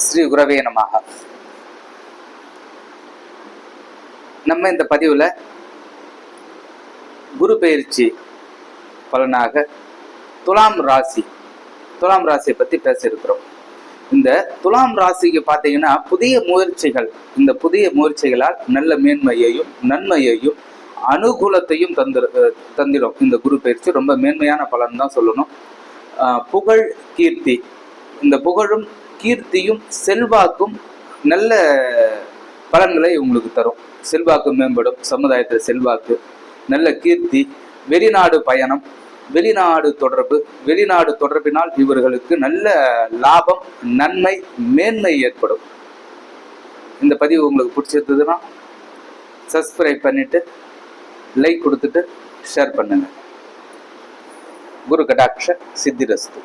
ஸ்ரீ குரவே நமஹ. நம்ம இந்த பதிவுல குரு பெயர்ச்சி பலனாக துலாம் ராசியை பத்தி பேச இருக்கிறோம். இந்த துலாம் ராசிக்கு பார்த்தீங்கன்னா இந்த புதிய முயற்சிகளால் நல்ல மேன்மையையும் நன்மையையும் அனுகூலத்தையும் தந்திடும். இந்த குரு பயிற்சி ரொம்ப மேன்மையான பலன் தான் சொல்லணும். புகழ் கீர்த்தி, இந்த புகழும் கீர்த்தியும் செல்வாக்கும் நல்ல பலன்களை உங்களுக்கு தரும். செல்வாக்கு மேம்படும், சமுதாயத்தில் செல்வாக்கு, நல்ல கீர்த்தி, வெளிநாடு பயணம், வெளிநாடு தொடர்பினால் இவர்களுக்கு நல்ல லாபம், நன்மை, மேன்மை ஏற்படும். இந்த பதிவு உங்களுக்கு பிடிச்சிருந்ததுன்னா சப்ஸ்கிரைப் பண்ணிட்டு லைக் கொடுத்துட்டு ஷேர் பண்ணுங்க. குரு கடாட்ச சித்திரஸ்து.